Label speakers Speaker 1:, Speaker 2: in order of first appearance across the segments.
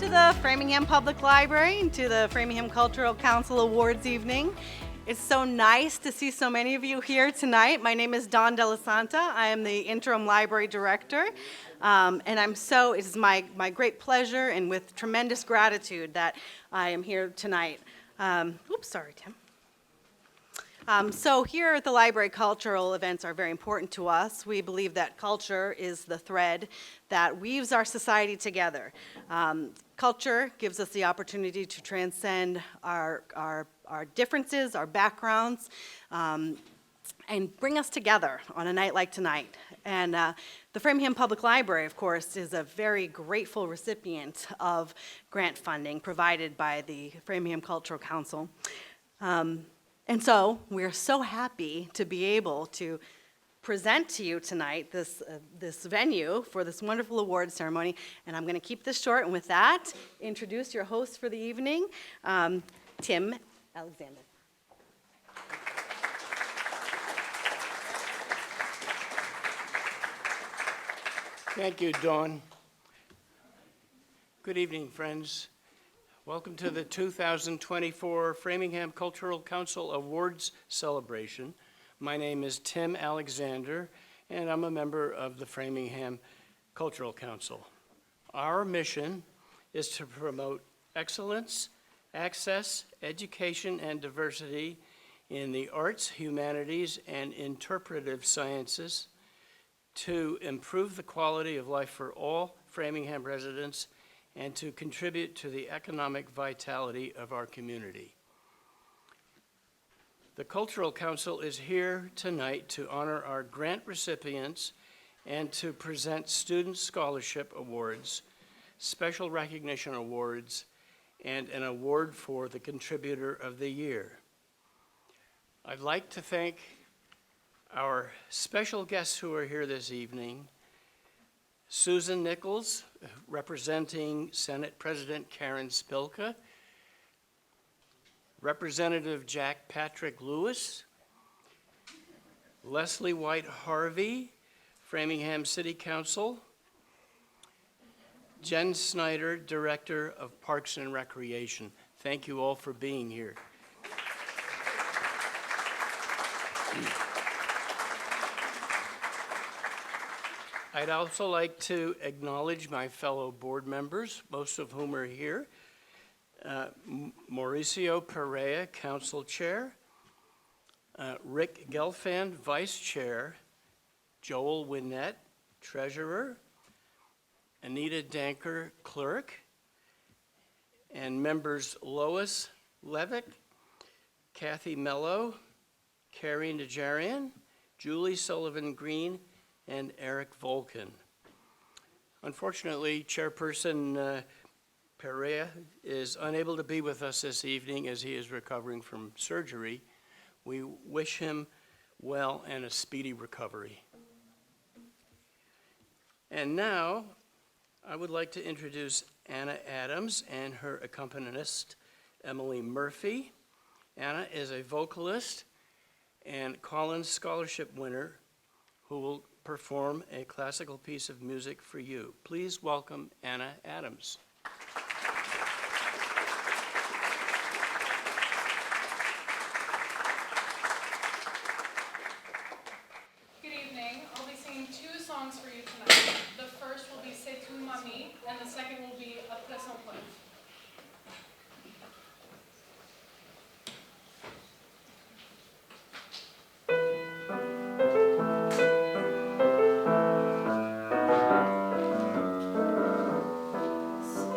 Speaker 1: the Framingham Public Library and to the Framingham Cultural Council Awards evening. It's so nice to see so many of you here tonight. My name is Dawn Delasanta. I am the interim library director. And it is my great pleasure and with tremendous gratitude that I am here tonight. Sorry, Tim. So here at the library, cultural events are very important to us. We believe that culture is the thread that weaves our society together. Culture gives us the opportunity to transcend our differences, our backgrounds, and bring us together on a night like tonight. And the Framingham Public Library, of course, is a very grateful recipient of grant funding provided by the Framingham Cultural Council. And so we're so happy to be able to present to you tonight this venue for this wonderful award ceremony. And I'm going to keep this short. And with that, introduce your host for the evening, Tim Alexander.
Speaker 2: Thank you, Dawn. Good evening, friends. Welcome to the 2024 Framingham Cultural Council Awards celebration. My name is Tim Alexander, and I'm a member of the Framingham Cultural Council. Our mission is to promote excellence, access, education, and diversity in the arts, humanities, and interpretive sciences, to improve the quality of life for all Framingham residents, and to contribute to the economic vitality of our community. The Cultural Council is here tonight to honor our grant recipients and to present student scholarship awards, special recognition awards, and an award for the Contributor of the Year. I'd like to thank our special guests who are here this evening: Susan Nichols, representing Senate President Karen Spilka, Representative Jack Patrick Lewis, Leslie White Harvey, Framingham City Council, Jen Snyder, Director of Parks and Recreation. Thank you all for being here. I'd also like to acknowledge my fellow board members, most of whom are here. Mauricio Perea, Council Chair, Rick Gelfand, Vice Chair, Joel Winnett, Treasurer, Anita Danker, Clerk, and members Lois Levick, Kathy Mello, Carrie Najarian, Julie Sullivan Green, and Eric Volkin. Unfortunately, Chairperson Perea is unable to be with us this evening as he is recovering from surgery. We wish him well and a speedy recovery. And now, I would like to introduce Anna Adams and her accompanist, Emily Murphy. Anna is a vocalist and Collins Scholarship winner who will perform a classical piece of music for you. Please welcome Anna Adams.
Speaker 3: Good evening. I'll be singing two songs for you tonight. The first will be C'est une mamie, and the second will be Après son fleuve.
Speaker 1: C'est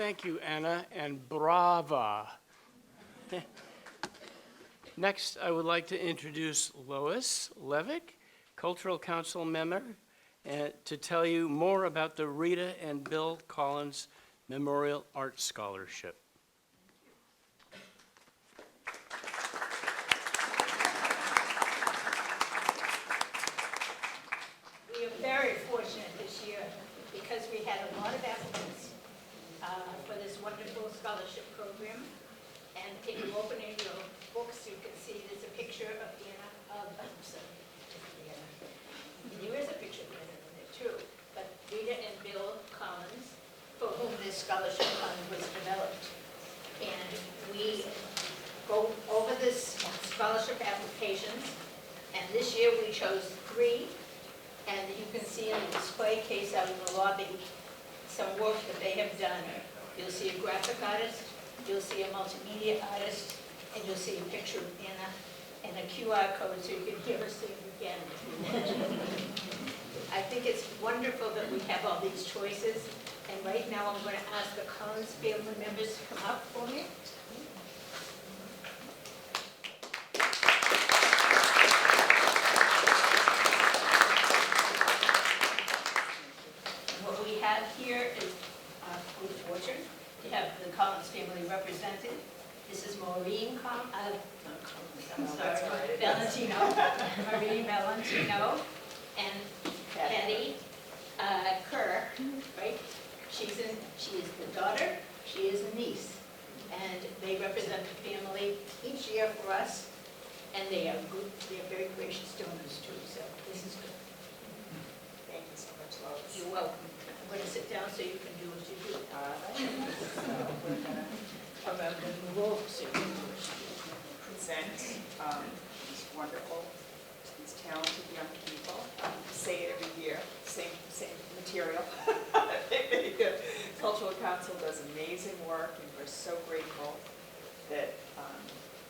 Speaker 2: Thank you, Anna, and brava. Next, I would like to introduce Lois Levick, Cultural Council member, to tell you more about the Rita and Bill Collins Memorial Art Scholarship.
Speaker 4: We are very fortunate this year because we had a lot of applicants for this wonderful scholarship program. And if you open in your books, you can see there's a picture of Anna, and there is a picture of Anna in there too. But Rita and Bill Collins, for whom this scholarship fund was developed. And we go over this scholarship applications, and this year we chose 3. And you can see in the display case out in the lobby some work that they have done. You'll see a graphic artist, you'll see a multimedia artist, and you'll see a picture of Anna and a QR code so you can hear her sing again if you want to. I think it's wonderful that we have all these choices. And right now I'm going to ask the Collins family members to come up for me. What we have here is, we're fortunate to have the Collins family represented. This is Maureen Valentino, Maureen Valentino, and Patty Kerr, right? She is the daughter, she is a niece, and they represent the family each year for us, and they are good, they are very gracious donors too, so this is good.
Speaker 5: Thank you so much, Lois.
Speaker 4: You're welcome. I'm going to sit down so you can do what you do.
Speaker 5: So we're going to
Speaker 4: I'm going to move over so you can do what you do.
Speaker 5: present these wonderful, these talented young people. Say it every year, same material. The Cultural Council does amazing work, and we're so grateful that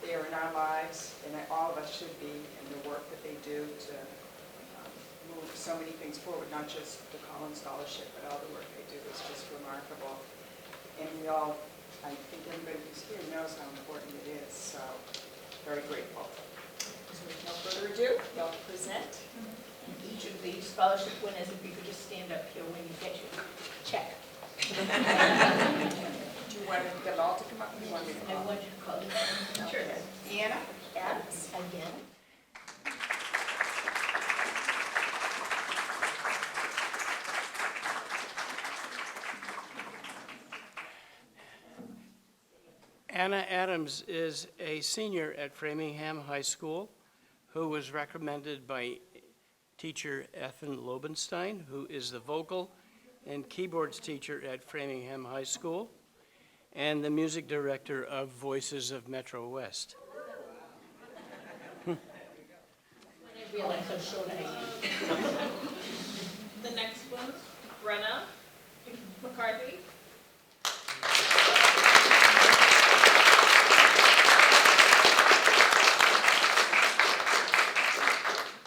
Speaker 5: they are in our lives, and that all of us should be, in the work that they do to move so many things forward, not just the Collins Scholarship, but all the work they do is just remarkable. And we all, I think everybody who's here knows how important it is, so very grateful. So with no further ado, I'll present.
Speaker 4: Each of the scholarship winners, if you could just stand up here when you get your check.
Speaker 5: Do you want them all to come up? Or you want me to
Speaker 4: I
Speaker 5: call?
Speaker 4: want you to call them.
Speaker 5: Sure. Anna Adams.
Speaker 4: Again.
Speaker 2: Anna Adams is a senior at Framingham High School who was recommended by teacher Ethan Lobenstein, who is the vocal and keyboards teacher at Framingham High School and the music director of Voices of Metro West.
Speaker 4: I realize how short I am.
Speaker 3: The next one, Brenna McCarthy.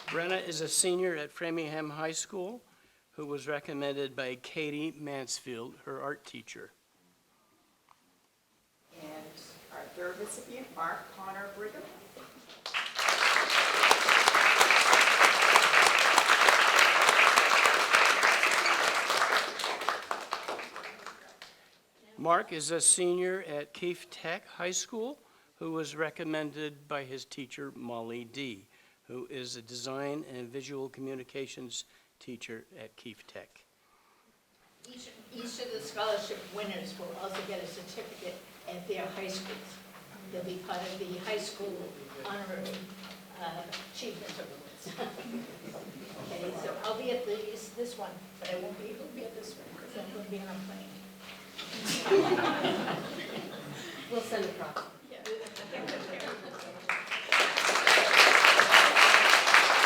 Speaker 2: Brenna is a senior at Framingham High School who was recommended by Katie Mansfield, her art teacher.
Speaker 5: And our third recipient, Mark Connor Brigham.
Speaker 2: Mark is a senior at Keefe Tech High School who was recommended by his teacher, Molly D., who is a design and visual communications teacher at Keefe Tech.
Speaker 4: Each of the scholarship winners will also get a certificate at their high schools. They'll be part of the high school honorary achievement awards. Okay, so I'll be at this one, but I won't be able to be at this one because I'm going to be on a plane.
Speaker 1: We'll send a prop.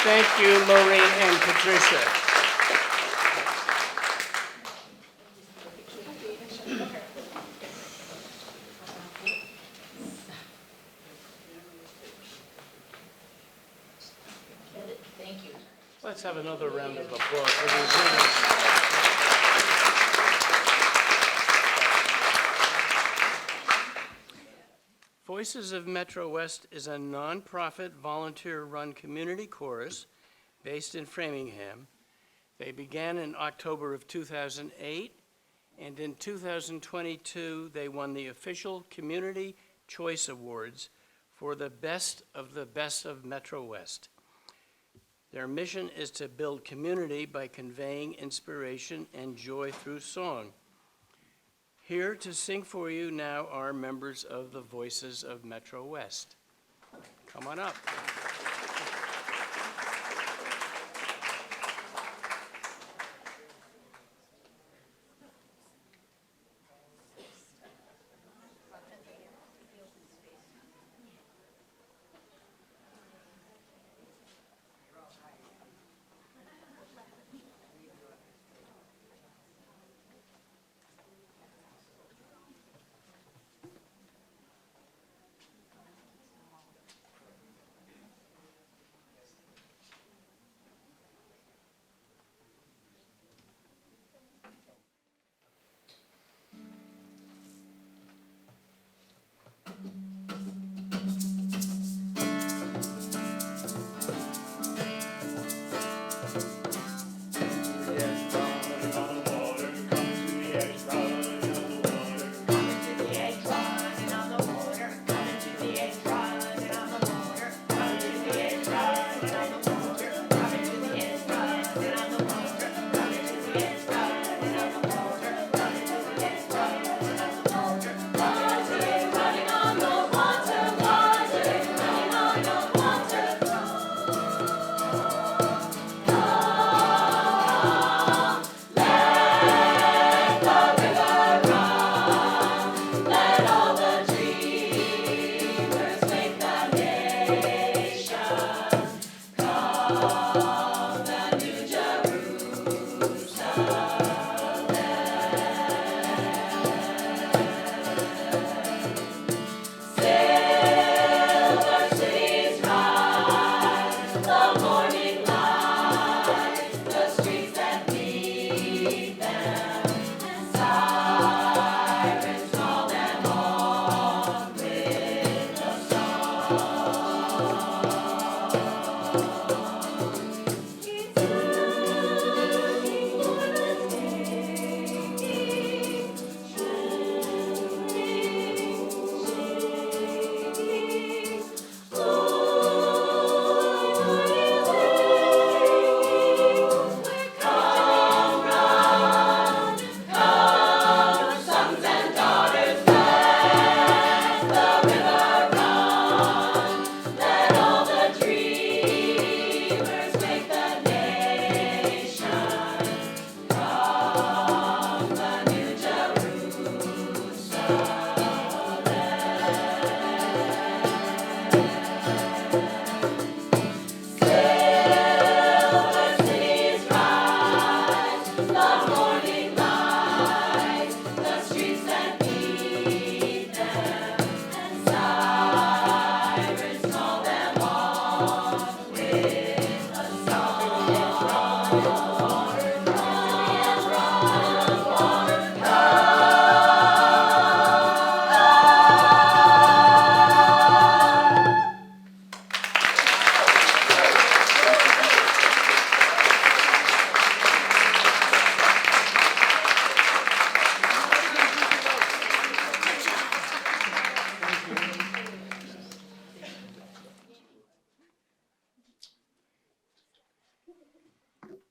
Speaker 2: Thank you, Maureen and Patricia.
Speaker 4: Thank you.
Speaker 2: Let's have another round of applause for these winners. Voices of Metro West is a nonprofit, volunteer-run community chorus based in Framingham. They began in October of 2008, and in 2022, they won the official Community Choice Awards for the best of Metro West. Their mission is to build community by conveying inspiration and joy through song. Here to sing for you now are members of the Voices of Metro West. Come on up.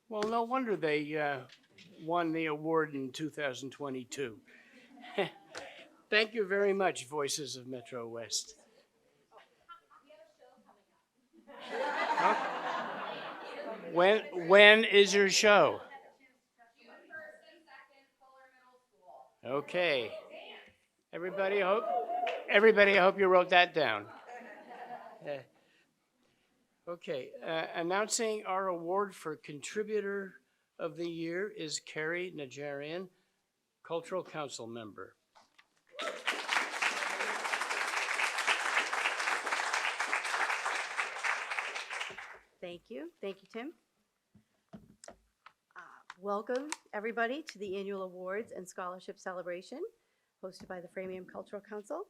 Speaker 2: Well, no wonder they won the award in 2022. Thank you very much, Voices of Metro West. Huh? When is your show? Okay. Everybody, I hope you wrote that down. Okay, announcing our award for Contributor of the Year is Carrie Najarian, Cultural Council member.
Speaker 6: Thank you, Tim. Welcome, everybody, to the annual awards and scholarship celebration hosted by the Framingham Cultural Council.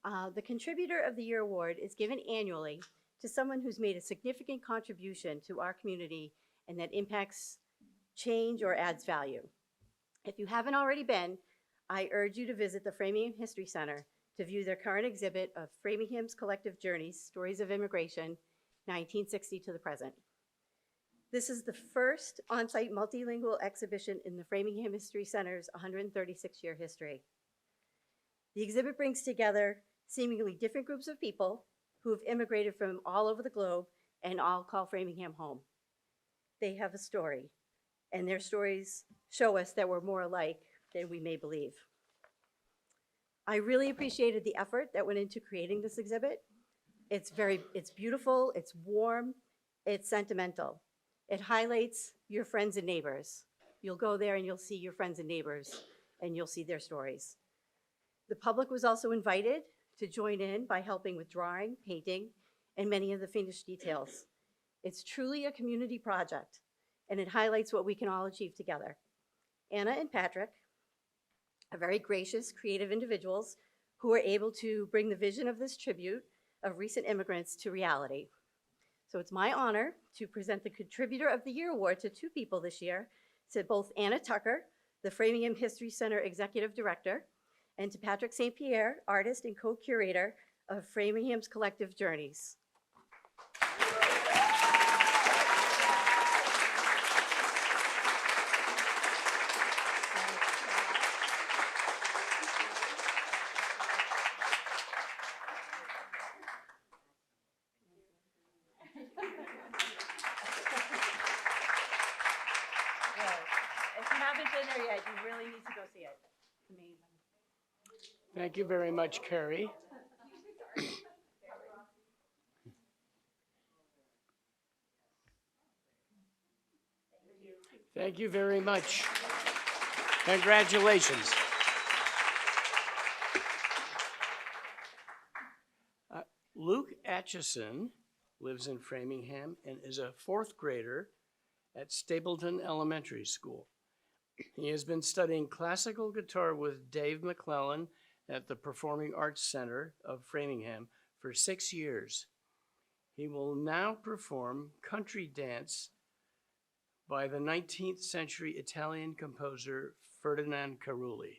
Speaker 6: The Contributor of the Year award is given annually to someone who's made a significant contribution to our community and that impacts change or adds value. If you haven't already been, I urge you to visit the Framingham History Center to view their current exhibit of Framingham's Collective Journeys, Stories of Immigration, 1960 to the present. This is the first on-site multilingual exhibition in the Framingham History Center's 136-year history. The exhibit brings together seemingly different groups of people who have immigrated from all over the globe and all call Framingham home. They have a story, and their stories show us that we're more alike than we may believe. I really appreciated the effort that went into creating this exhibit. It's beautiful, it's warm, it's sentimental. It highlights your friends and neighbors. You'll go there and you'll see your friends and neighbors, and you'll see their stories. The public was also invited to join in by helping with drawing, painting, and many of the finished details. It's truly a community project, and it highlights what we can all achieve together. Anna and Patrick are very gracious, creative individuals who are able to bring the vision of this tribute of recent immigrants to reality. So it's my honor to present the Contributor of the Year award to two people this year, to both Anna Tucker, the Framingham History Center Executive Director, and to Patrick St. Pierre, artist and co-curator of Framingham's Collective Journeys. If you haven't been there yet, you really need to go see it. It's amazing.
Speaker 2: Thank you very much, Carrie. Thank you very much. Congratulations. Luke Atchison lives in Framingham and is a fourth grader at Stapleton Elementary School. He has been studying classical guitar with Dave McClellan at the Performing Arts Center of Framingham for 6 years. He will now perform country dance by the 19th century Italian composer Ferdinand Carulli.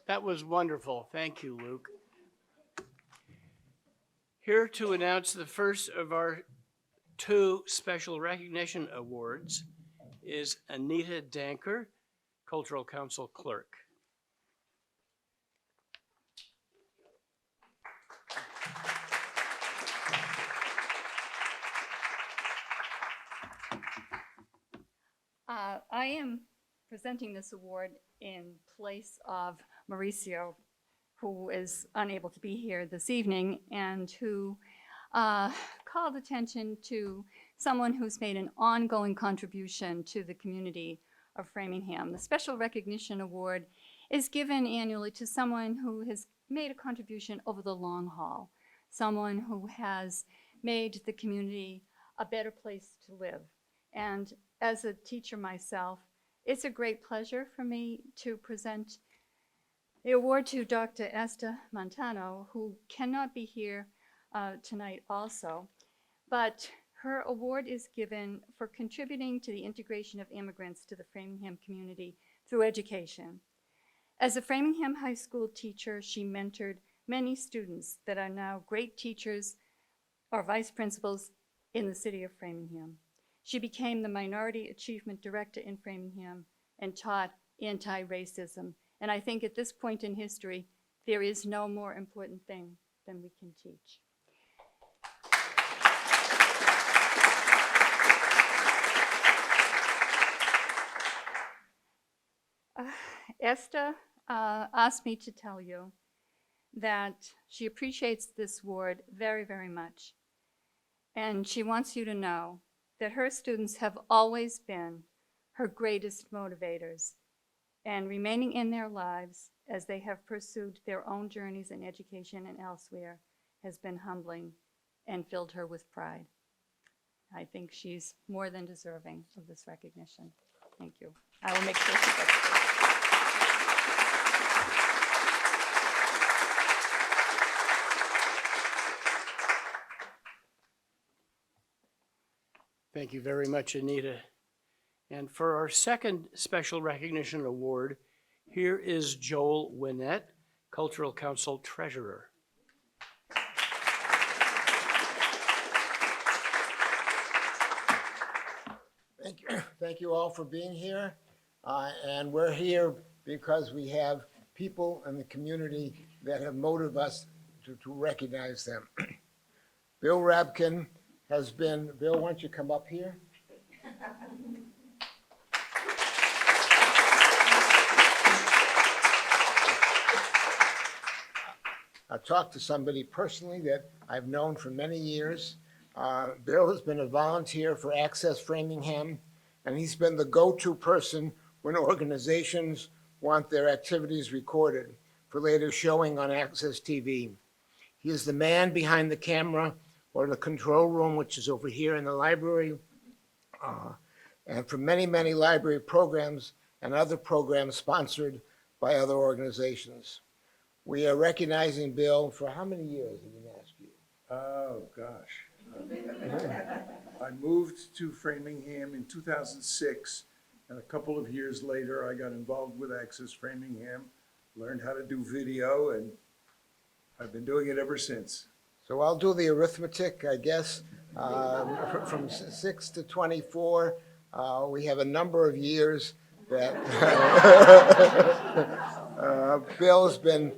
Speaker 2: That was wonderful. Thank you, Luke. Here to announce the first of our two special recognition awards is Anita Danker, Cultural Council Clerk.
Speaker 7: I am presenting this award in place of Mauricio, who is unable to be here this evening and who called attention to someone who's made an ongoing contribution to the community of Framingham. The Special Recognition Award is given annually to someone who has made a contribution over the long haul, someone who has made the community a better place to live. And as a teacher myself, it's a great pleasure for me to present the award to Dr. Esther Montano, who cannot be here tonight also, but her award is given for contributing to the integration of immigrants to the Framingham community through education. As a Framingham High School teacher, she mentored many students that are now great teachers or vice principals in the city of Framingham. She became the Minority Achievement Director in Framingham and taught anti-racism. And I think at this point in history, there is no more important thing than we can teach. Esther asked me to tell you that she appreciates this award very, very much. And she wants you to know that her students have always been her greatest motivators, and remaining in their lives as they have pursued their own journeys in education and elsewhere has been humbling and filled her with pride. I think she's more than deserving of this recognition. Thank you. I will make sure she gets it.
Speaker 2: Thank you very much, Anita. And for our second special recognition award, here is Joel Winnett, Cultural Council Treasurer.
Speaker 8: Thank you all for being here. And we're here because we have people in the community that have motivated us to recognize them. Bill Rabkin has been, Bill, why don't you come up here? I talked to somebody personally that I've known for many years. Bill has been a volunteer for Access Framingham, and he's been the go-to person when organizations want their activities recorded for later showing on Access TV. He is the man behind the camera or the control room, which is over here in the library, and for many, many library programs and other programs sponsored by other organizations. We are recognizing Bill for how many years, I didn't ask you?
Speaker 9: Oh, gosh. I moved to Framingham in 2006, and a couple of years later, I got involved with Access Framingham, learned how to do video, and I've been doing it ever since.
Speaker 8: So I'll do the arithmetic, I guess. From 6 to 24, we have a number of years that Bill's been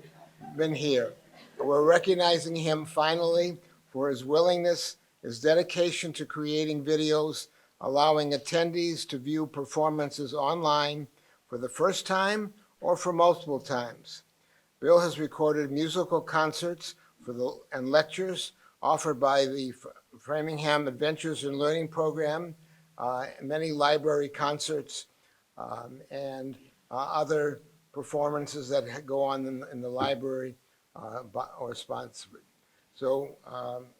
Speaker 8: here. We're recognizing him finally for his willingness, his dedication to creating videos, allowing attendees to view performances online for the first time or for multiple times. Bill has recorded musical concerts and lectures offered by the Framingham Adventures in Learning Program, many library concerts, and other performances that go on in the library or sponsored. So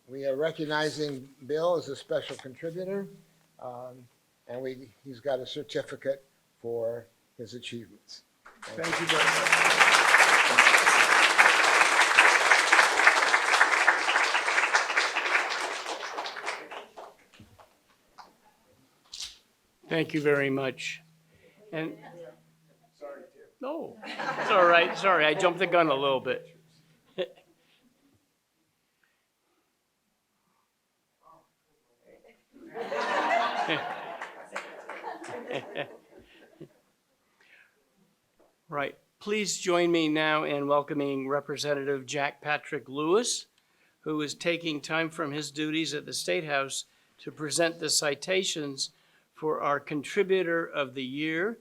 Speaker 8: we are recognizing Bill as a special contributor, and he's got a certificate for his achievements.
Speaker 9: Thank you very much.
Speaker 2: Thank you very much. And
Speaker 9: Sorry, Tim.
Speaker 2: no, it's all right. Sorry, I jumped the gun a little bit. Please join me now in welcoming Representative Jack Patrick Lewis, who is taking time from his duties at the State House to present the citations for our Contributor of the Year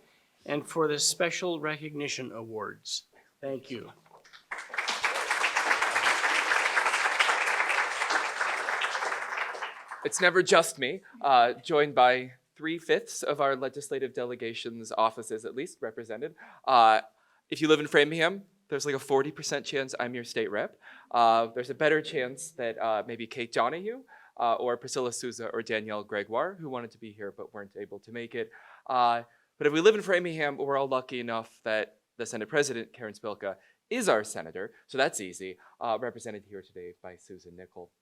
Speaker 2: and for the Special Recognition Awards. Thank you.
Speaker 10: It's never just me, joined by 3/5 of our legislative delegation's offices at least represented. If you live in Framingham, there's like a 40% chance I'm your state rep. There's a better chance that maybe Kate Donahue or Priscilla Souza or Danielle Gregoire, who wanted to be here but weren't able to make it. But if we live in Framingham, we're all lucky enough that the Senate President, Karen Spilka, is our senator, so that's easy, represented here today by Susan Nickel.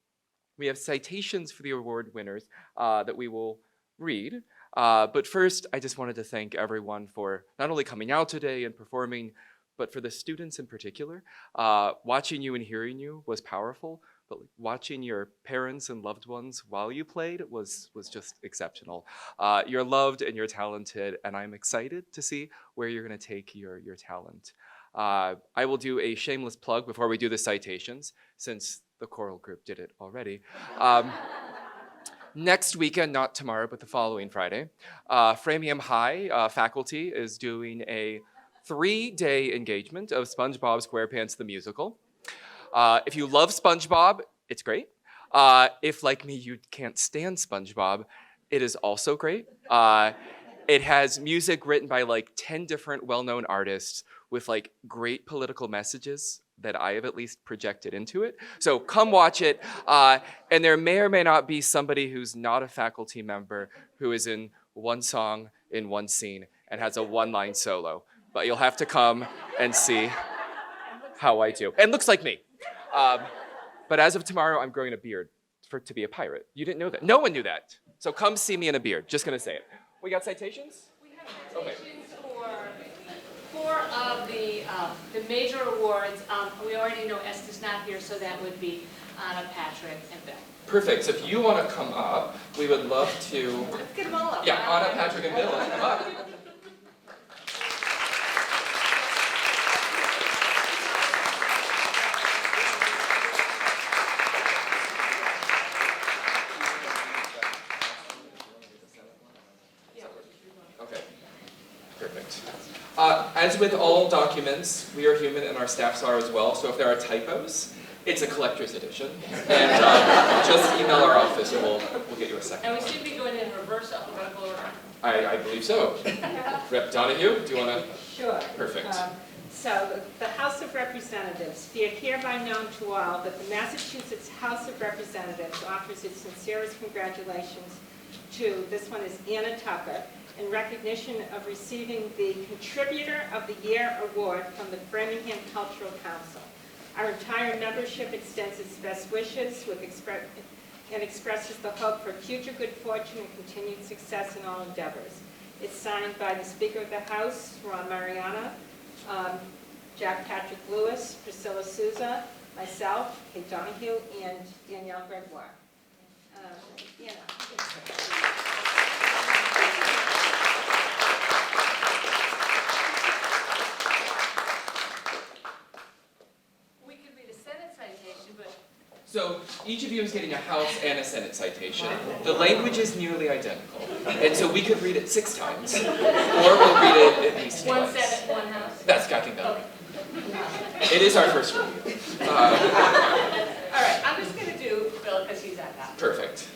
Speaker 10: We have citations for the award winners that we will read. But first, I just wanted to thank everyone for not only coming out today and performing, but for the students in particular. Watching you and hearing you was powerful, but watching your parents and loved ones while you played was just exceptional. You're loved and you're talented, and I'm excited to see where you're gonna take your talent. I will do a shameless plug before we do the citations, since the choral group did it already. Next weekend, not tomorrow, but the following Friday, Framingham High faculty is doing a 3-day engagement of SpongeBob SquarePants the musical. If you love SpongeBob, it's great. If, like me, you can't stand SpongeBob, it is also great. It has music written by like 10 different well-known artists with like great political messages that I have at least projected into it. So come watch it. And there may or may not be somebody who's not a faculty member who is in one song in one scene and has a one-line solo. But you'll have to come and see how I do. And looks like me. But as of tomorrow, I'm growing a beard to be a pirate. You didn't know that. No one knew that. So come see me in a beard. Just gonna say it. We got citations?
Speaker 11: We have citations for 4 of the major awards. We already know Esther's not here, so that would be Anna, Patrick, and Bill.
Speaker 10: Perfect. So if you want to come up, we would love to.
Speaker 11: Let's get them all up.
Speaker 10: Yeah, Anna, Patrick, and Bill, come up. Okay, perfect. As with all documents, we are human and our staffs are as well, so if there are typos, it's a collector's edition. And just email our office and we'll get you a second.
Speaker 11: And we should be going in reverse alphabetical order.
Speaker 10: I believe so. Rep. Donahue, do you want to?
Speaker 4: Sure.
Speaker 10: Perfect.
Speaker 4: So the House of Representatives, be it hereby known to all that the Massachusetts House of Representatives offers its sincerest congratulations to, this one is Anna Tucker, in recognition of receiving the Contributor of the Year Award from the Framingham Cultural Council. Our entire membership extends its best wishes and expresses the hope for future good fortune and continued success in all endeavors. It's signed by the Speaker of the House, Ron Mariano, Jack Patrick Lewis, Priscilla Souza, myself, Kate Donahue, and Danielle Gregoire.
Speaker 11: We could read a Senate citation, but
Speaker 10: So each of you is getting a House and a Senate citation. The language is nearly identical. And so we could read it 6 times, or we'll read it at least
Speaker 11: one
Speaker 10: twice.
Speaker 11: Senate, one House.
Speaker 10: That's cracking them. It is our first review.
Speaker 11: All right, I'm just going to do Bill because he's on top.
Speaker 10: Perfect.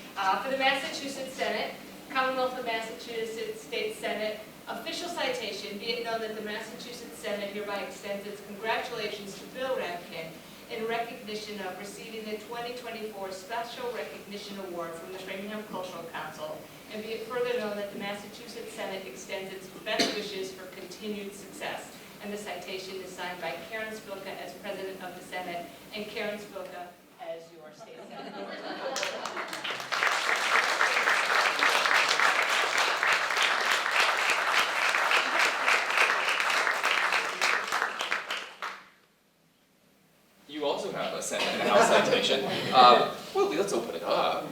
Speaker 11: For the Massachusetts Senate, Commonwealth of Massachusetts State Senate, official citation, be it known that the Massachusetts Senate hereby extends its congratulations to Bill Rapkin in recognition of receiving the 2024 Special Recognition Award from the Framingham Cultural Council, and be it further known that the Massachusetts Senate extends its best wishes for continued success. And the citation is signed by Karen Spilka as President of the Senate and Karen Spilka as your state senator.
Speaker 10: You also have a Senate and a House citation. Well, let's open it up.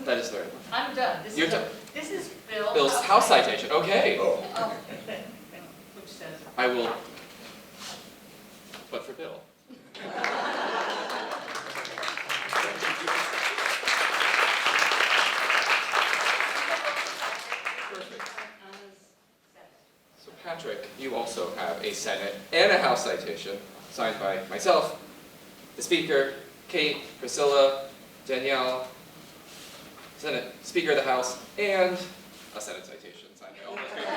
Speaker 10: That is very.
Speaker 11: I'm done.
Speaker 10: You're done.
Speaker 11: This is Bill.
Speaker 10: Bill's House citation. Okay.
Speaker 11: Which says.
Speaker 10: I will but for Bill. Perfect. So Patrick, you also have a Senate and a House citation signed by myself, the Speaker, Kate, Priscilla, Danielle, Senate Speaker of the House, and a Senate citation signed by all those people.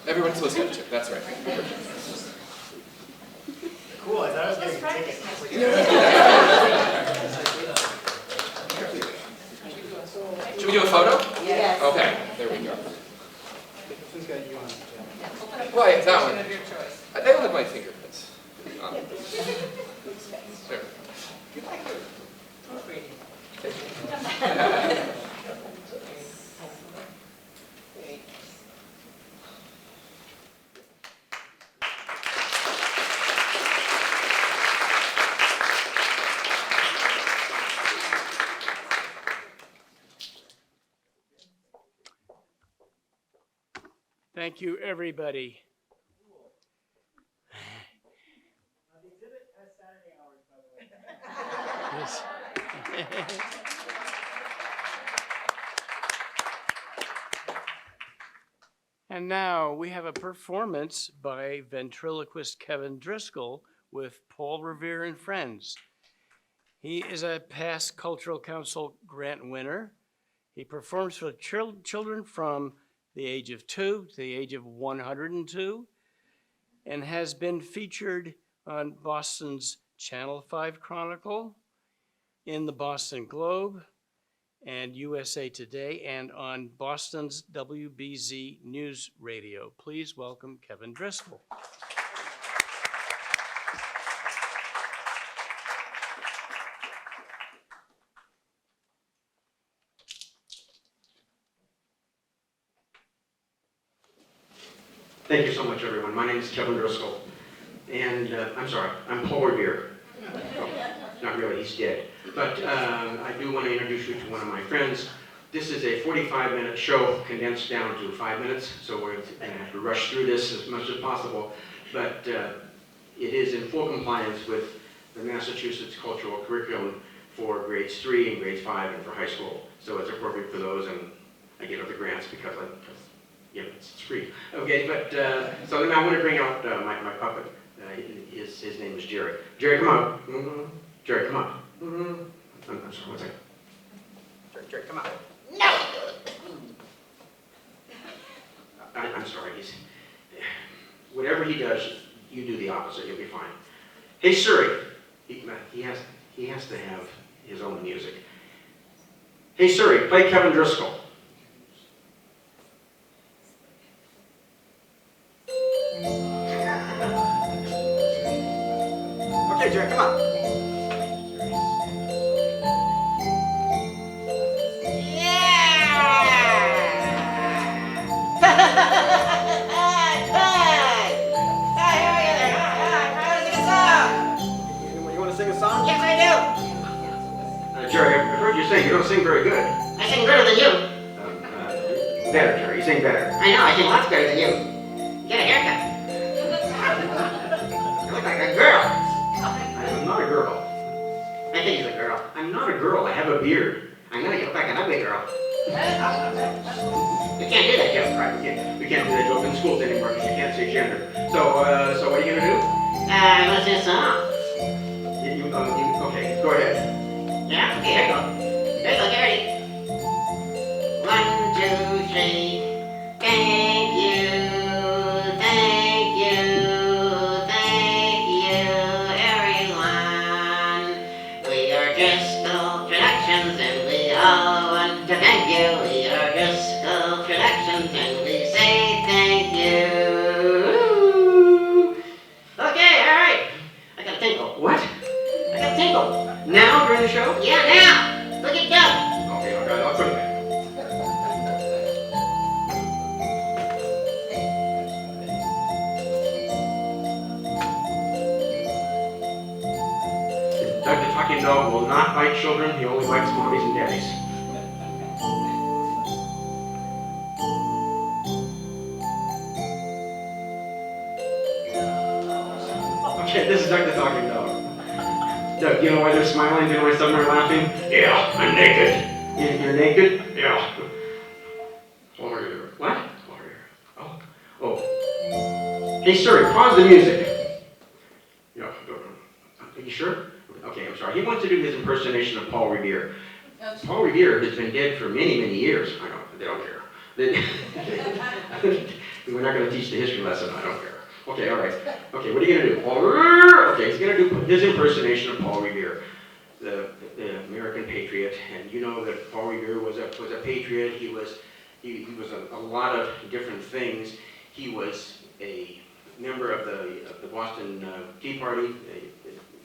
Speaker 10: Everyone's supposed to have a chip, that's right.
Speaker 12: Cool, I thought I was getting a ticket.
Speaker 10: Should we do a photo?
Speaker 4: Yes.
Speaker 10: Okay, there we go.
Speaker 12: Who's got you on?
Speaker 10: Right, that one. They all have my fingerprints. There.
Speaker 2: Thank you, everybody.
Speaker 12: The exhibit has Saturday hours, by the way.
Speaker 2: Yes. And now we have a performance by ventriloquist Kevin Driscoll with Paul Revere and Friends. He is a past Cultural Council grant winner. He performs for children from the age of 2 to the age of 102 and has been featured on Boston's Channel 5 Chronicle, in the Boston Globe and USA Today, and on Boston's WBZ News Radio. Please welcome Kevin Driscoll.
Speaker 13: Thank you so much, everyone. My name is Kevin Driscoll, and I'm sorry, I'm Paul Revere. Oh, not really, he's dead. But I do want to introduce you to one of my friends. This is a 45-minute show condensed down to 5 minutes, so we're going to have to rush through this as much as possible. But it is in full compliance with the Massachusetts cultural curriculum for grades 3 and grades 5 and for high school. So it's appropriate for those, and I get other grants because yeah, it's free. Okay, but so then I want to bring out my puppet. His name is Jerry. Jerry, come on. Mm-hmm. Jerry, come on. Mm-hmm. I'm sorry, one second. Jerry, come on.
Speaker 4: No!
Speaker 13: I'm sorry. Whatever he does, you do the opposite. You'll be fine. Hey Siri. He has to have his own music. Hey Siri, play Kevin Driscoll. Okay, Jerry, come on. You want to sing a song?
Speaker 4: Yes, I do.
Speaker 13: Jerry, I've heard you sing. You don't sing very good.
Speaker 4: I sing better than you.
Speaker 13: Better, Jerry. You sing better.
Speaker 4: I know, I sing lots better than you. Get a haircut. You look like a girl.
Speaker 13: I'm not a girl.
Speaker 4: I think he's a girl.
Speaker 13: I'm not a girl. I have a beard.
Speaker 4: I'm gonna get like an ugly girl.
Speaker 13: You
Speaker 4: can't do that, Joe.
Speaker 13: Right, we can't do that joke in schools anymore because you can't say gender. So what are you gonna do?
Speaker 4: I wanna sing a song.
Speaker 13: Okay, go ahead.
Speaker 4: Yeah? Okay, here we go. Here we go, get ready. 1, 2, 3. Thank you, thank you, thank you, everyone. We are Driscoll Productions and we all want to thank you. We are Driscoll Productions and we say thank you. Okay, alright. I got a tinkle.
Speaker 13: What?
Speaker 4: I got a tinkle.
Speaker 13: Now during the show?
Speaker 4: Yeah, now. Look at Doug.
Speaker 13: Okay, I'll put it back. talking dog will not bite children, he only bites mommies and daddies. Okay, this is Doug the talking dog. Doug, do you know why they're smiling? Do you know why some are laughing? Yeah, I'm naked. You're naked? Yeah. Over here. What? Over here. Oh. Oh. Hey, sir, pause the music. Yeah. Are you sure? Okay, I'm sorry. He wants to do his impersonation of Paul Revere. Paul Revere has been dead for many, many years. I know, they don't care. We're not going to teach the history lesson. I don't care. Okay, all right. Okay, what are you going to do? Paul Revere. Okay, he's going to do his impersonation of Paul Revere, the American patriot. And you know that Paul Revere was a patriot. He was a lot of different things. He was a member of the Boston Tea Party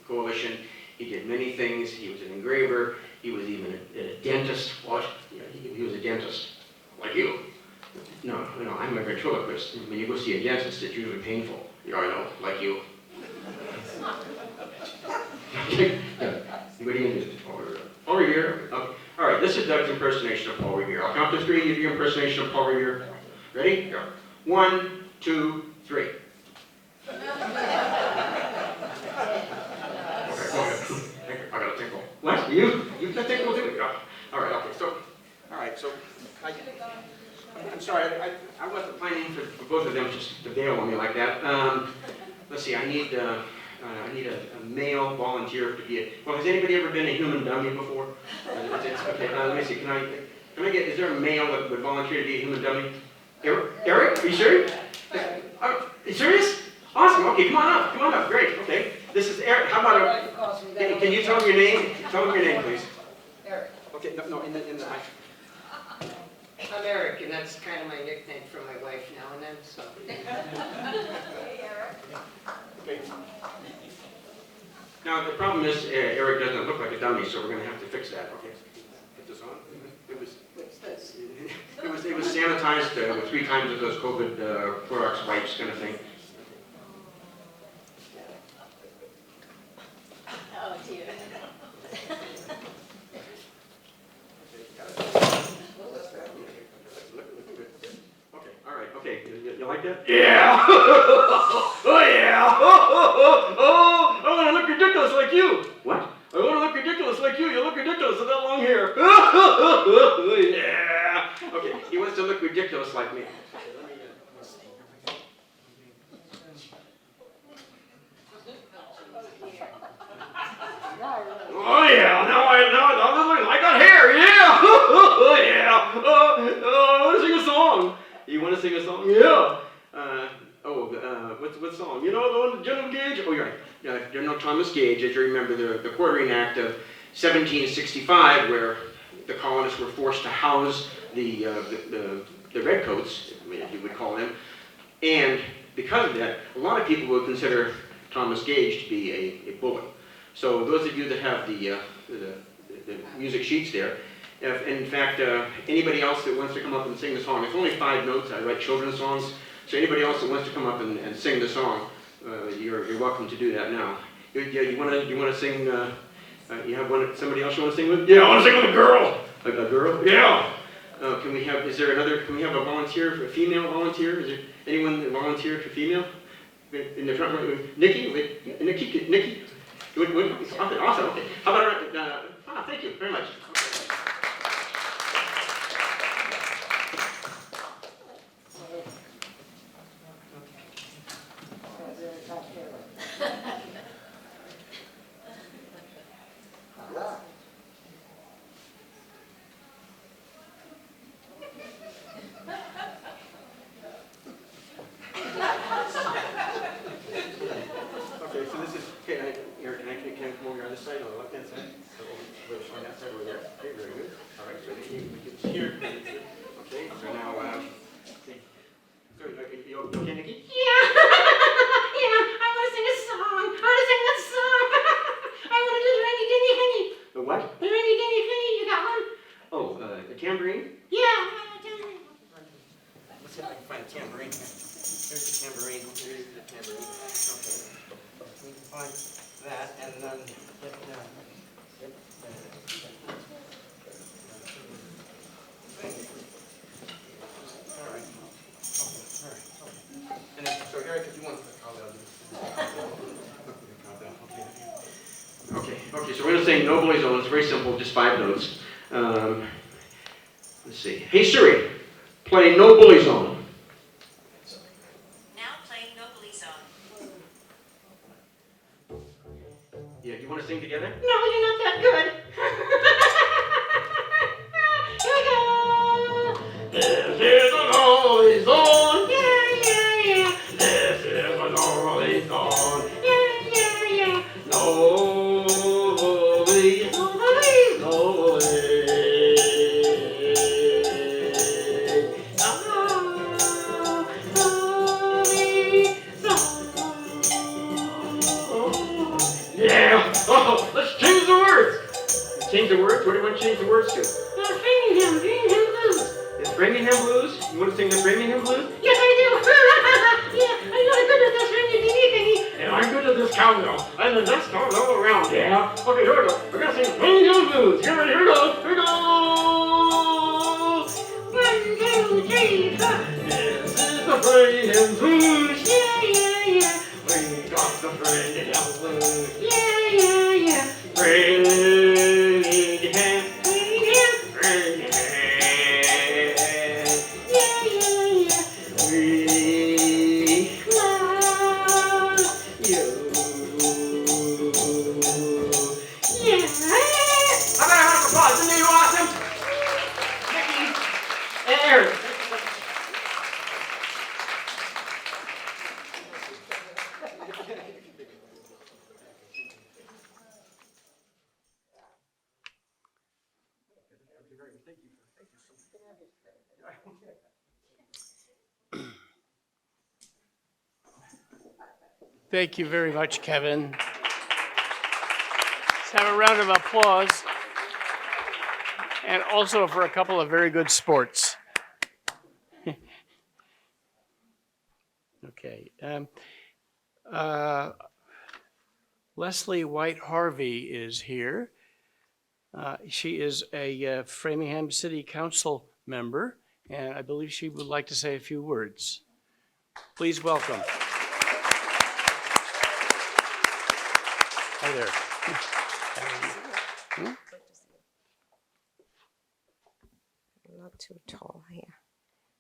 Speaker 13: coalition. He did many things. He was an engraver. He was even a dentist. What? Yeah, he was a dentist, like you. No, I'm a ventriloquist. When you go see a dentist, it's usually painful. Yeah, I know, like you. Okay. What are you going to do? Paul Revere. Okay. All right, this is Doug's impersonation of Paul Revere. I'll count to 3. You do your impersonation of Paul Revere. Ready? Go. 1, 2, 3. Okay, go ahead. I got a tinkle. What? You got a tinkle too? Yeah. All right. Okay. So, I'm sorry. I wasn't planning for both of them just to bail on me like that. Let's see. I need a male volunteer to be well, has anybody ever been a human dummy before? Okay, let me see, can I get, is there a male that would volunteer to be a human dummy? Eric, are you serious? Are you serious? Awesome, okay, come on up, great, okay. This is Eric, how about can you tell him your name? Tell him your name, please.
Speaker 14: Eric.
Speaker 13: Okay, no, in the
Speaker 14: I'm Eric, and that's kind of my nickname for my wife now and then, so.
Speaker 4: Hey, Eric.
Speaker 13: Okay. Now, the problem is Eric doesn't look like a dummy, so we're going to have to fix that. Okay, put this on.
Speaker 14: What's this?
Speaker 13: It was sanitized with 3 times of those COVID Clorox wipes kind of thing.
Speaker 4: Oh, dear.
Speaker 13: Okay, all right, okay. You like that? Yeah! Oh, yeah! Oh, I want to look ridiculous like you. What? I want to look ridiculous like you. You look ridiculous with that long hair. Yeah! Okay, he wants to look ridiculous like me. Oh yeah, now I got hair, yeah! Oh yeah! I want to sing a song. You want to sing a song? Yeah! What song? You know the one, General Gage? Oh, you're right. General Thomas Gage, as you remember, the Quartering Act of 1765, where the colonists were forced to house the redcoats, you would call them, and because of that, a lot of people would consider Thomas Gage to be a bully. So those of you that have the music sheets there, in fact, anybody else that wants to come up and sing the song, it's only 5 notes. I write children's songs, so anybody else that wants to come up and sing the song, you're welcome to do that now. You want to sing? You have somebody else you want to sing with? Yeah, I want to sing with a girl. A girl? Yeah. Can we have? Can we have a volunteer, a female volunteer? Is there anyone that volunteered for female? In the front row, Nikki. Nikki. Awesome. Okay. How about thank you very much. Okay, so this is, can I come over on this side, on the left-hand side? On that side over there. Okay, very good. All right, so we can hear. Okay, so now, see. So, you okay, Nikki?
Speaker 11: Yeah, I want to sing a song. I want to sing that song. I want to do the Renny Denny Henny.
Speaker 13: The what?
Speaker 11: The Renny Denny Henny, you got one?
Speaker 13: Oh, the tambourine?
Speaker 11: Yeah.
Speaker 13: Let's see if I can find a tambourine here. Here's the tambourine. Here's the tambourine. Okay. We can find that, and then And then, so Eric, if you want to count down. Okay, so we're going to sing No Bully Zone. It's very simple, just 5 notes. Let's see. Hey Siri, play No Bully Zone.
Speaker 15: Now playing No Bully Zone.
Speaker 13: Yeah, do you want to sing together?
Speaker 4: No, you're not that good. Here we go.
Speaker 13: This is a Bully Zone.
Speaker 4: Yeah, yeah, yeah.
Speaker 13: This is a Bully Zone.
Speaker 4: Yeah, yeah, yeah.
Speaker 13: No bully, no bully, no bully. Yeah! Oh, let's change the words! Change the words? What do you want to change the words to?
Speaker 4: Framingham Blues.
Speaker 13: The Framingham Blues? You want to sing the Framingham Blues?
Speaker 4: Yes, I do. Yeah, I'm not good at this ringy dingy thingy.
Speaker 13: And I'm good at this cowbell. I'm the best cowbell all around. Yeah? Okay, here we go. We're going to sing Framingham Blues. Here we go. Here we go.
Speaker 4: 1, 2, 3, 4.
Speaker 13: This is the Framingham Blues.
Speaker 4: Yeah, yeah, yeah.
Speaker 13: We got the Framingham Blues.
Speaker 4: Yeah, yeah, yeah.
Speaker 13: Framingham.
Speaker 4: Framingham.
Speaker 13: Framingham.
Speaker 4: Yeah, yeah, yeah.
Speaker 13: We
Speaker 4: Love
Speaker 13: you.
Speaker 4: yeah.
Speaker 13: How about a round of applause? Isn't you awesome? Mickey and Eric.
Speaker 2: Thank you very much, Kevin. Let's have a round of applause. And also for a couple of very good sports. Okay. Leslie White Harvey is here. She is a Framingham City Council member, and I believe she would like to say a few words. Please welcome. Hi there.
Speaker 16: I'm not too tall here.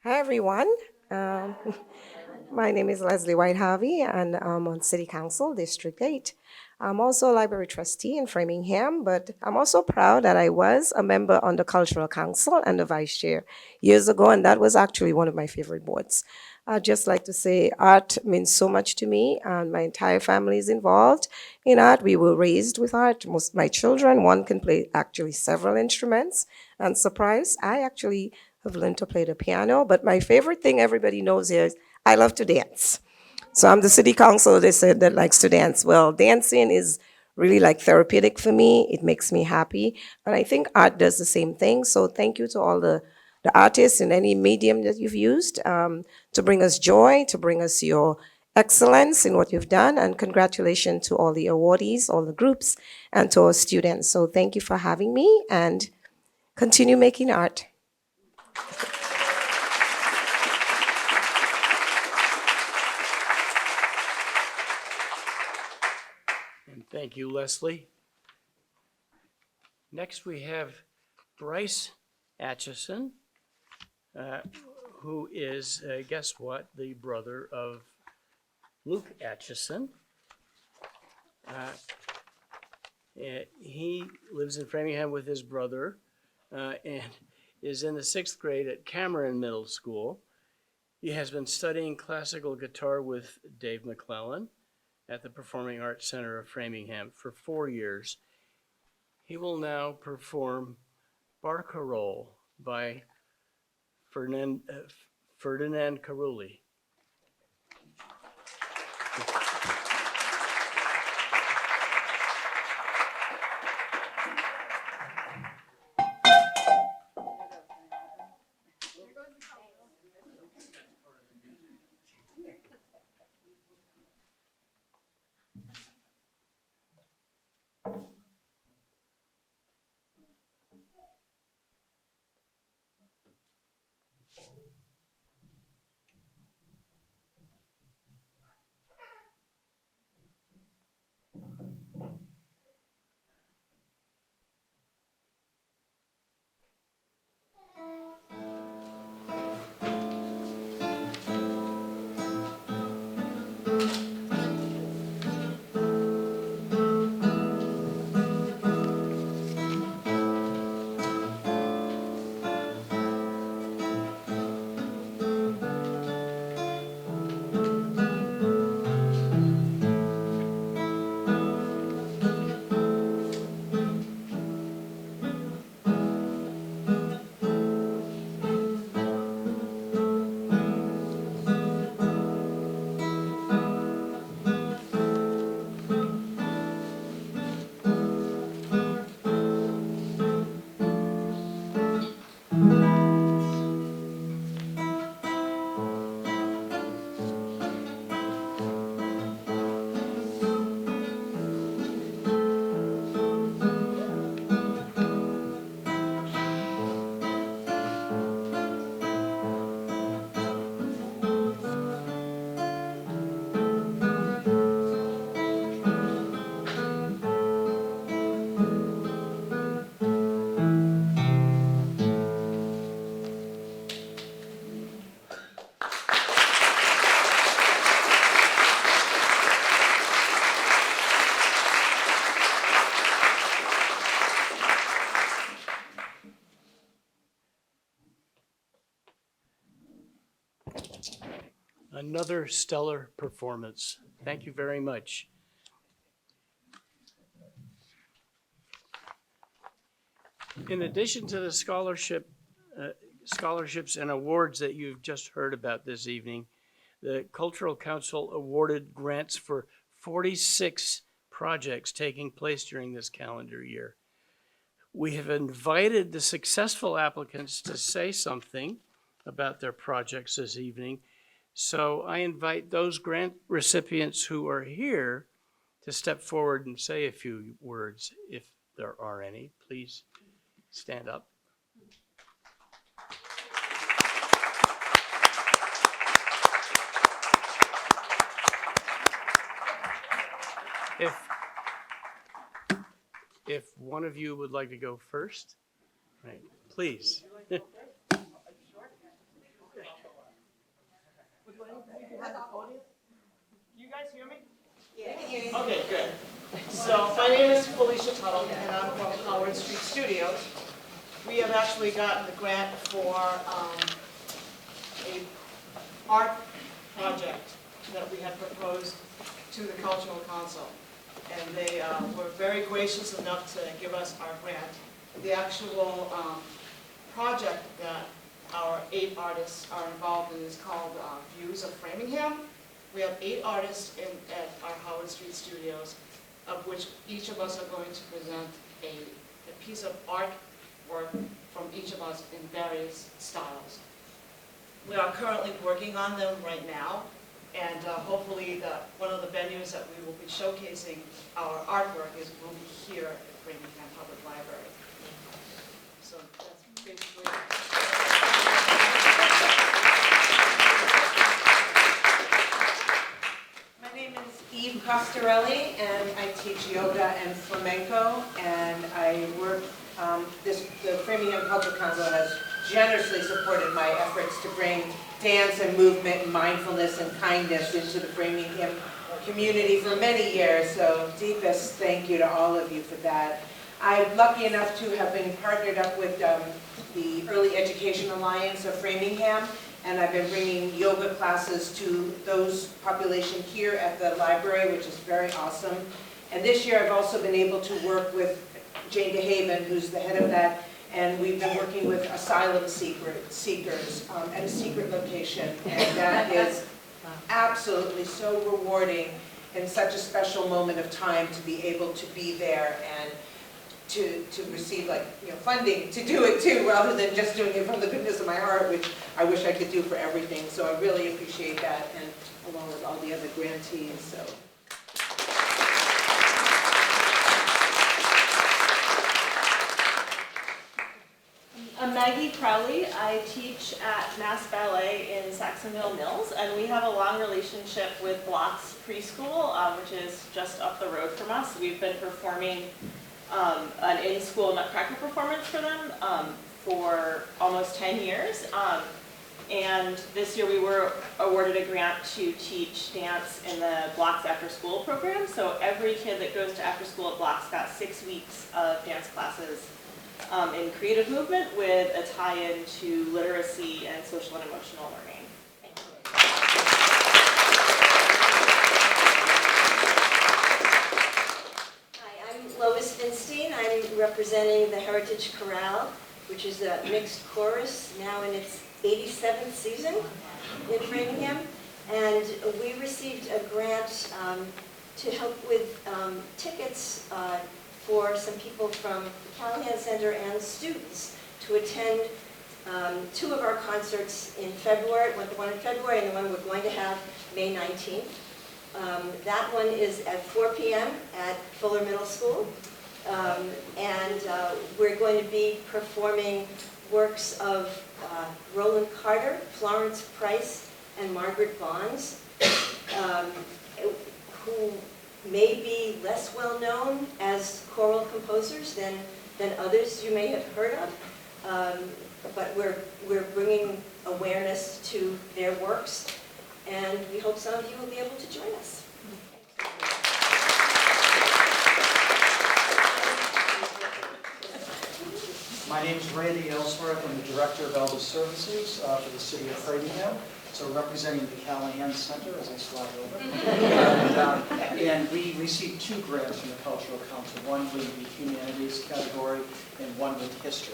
Speaker 16: Hi, everyone. My name is Leslie White Harvey, and I'm on City Council, District 8. I'm also a library trustee in Framingham, but I'm also proud that I was a member on the Cultural Council and the vice chair years ago, and that was actually one of my favorite boards. I'd just like to say art means so much to me, and my entire family is involved in art. We were raised with art. Most of my children, one can play actually several instruments, and surprise, I actually have learned to play the piano, but my favorite thing everybody knows here is I love to dance. So I'm the city councilor, they said, that likes to dance. Well, dancing is really like therapeutic for me. It makes me happy. And I think art does the same thing. So thank you to all the artists in any medium that you've used to bring us joy, to bring us your excellence in what you've done. And congratulations to all the awardees, all the groups, and to our students. So thank you for having me, and continue making art.
Speaker 2: Thank you, Leslie. Next, we have Bryce Atchison, who is, guess what, the brother of Luke Atchison. He lives in Framingham with his brother and is in the 6th grade at Cameron Middle School. He has been studying classical guitar with Dave McClellan at the Performing Arts Center of Framingham for 4 years. He will now perform Barcarolle by Ferdinand Carulli. Another stellar performance. Thank you very much. In addition to the scholarships and awards that you've just heard about this evening, the Cultural Council awarded grants for 46 projects taking place during this calendar year. We have invited the successful applicants to say something about their projects this evening. So I invite those grant recipients who are here to step forward and say a few words, if there are any. Please stand up. If one of you would like to go first, right, please.
Speaker 12: You guys hear me? Yeah. Okay, good. So my name is Felicia Tuttle, and I'm from Howard Street Studios. We have actually gotten the grant for a art project that we had proposed to the Cultural Council. And they were very gracious enough to give us our grant. The actual project that our 8 artists are involved in is called Views of Framingham. We have 8 artists at our Howard Street Studios, of which each of us are going to present a piece of artwork from each of us in various styles. We are currently working on them right now, and hopefully one of the venues that we will be showcasing our artwork will be here at the Framingham Public Library. So that's basically
Speaker 15: My name is Eve Costarelli, and I teach yoga and flamenco, and I work, the Framingham Cultural Council has generously supported my efforts to bring dance and movement and mindfulness and kindness into the Framingham community for many years, so deepest thank you to all of you for that. I'm lucky enough to have been partnered up with the Early Education Alliance of Framingham, and I've been bringing yoga classes to those population here at the library, which is very awesome. And this year I've also been able to work with Jane DeHaven, who's the head of that, and we've been working with asylum seekers at a secret location, and that is absolutely so rewarding and such a special moment of time to be able to be there and to receive funding to do it too, rather than just doing it from the goodness of my heart, which I wish I could do for everything. So I really appreciate that, and along with all the other grantees. So.
Speaker 17: I'm Maggie Crowley. I teach at Mass Ballet in Saxonville Mills, and we have a long relationship with Blocks Preschool, which is just up the road from us. We've been performing an in-school Nutcracker performance for them for almost 10 years. And this year we were awarded a grant to teach dance in the Blocks After School program. So every kid that goes to after school at Blocks got 6 weeks of dance classes in creative movement with a tie-in to literacy and social and emotional learning.
Speaker 18: Hi, I'm Lois Finstein. I'm representing the Heritage Chorale, which is a mixed chorus now in its 87th season in Framingham. And we received a grant to help with tickets for some people from the Callahan Center and students to attend 2 of our concerts in February, the one in February and the one we're going to have May 19th. That one is at 4 p.m. at Fuller Middle School. And we're going to be performing works of Roland Carter, Florence Price, and Margaret Bonds, who may be less well known as choral composers than others you may have heard of, but we're bringing awareness to their works, and we hope some of you will be able to join us.
Speaker 12: My name is Randy Ellsworth. I'm the Director of Elder Services for the City of Framingham.
Speaker 19: so representing the Callahan Center as I slide over. And we received 2 grants from the Cultural Council, one with the humanities category and one with history.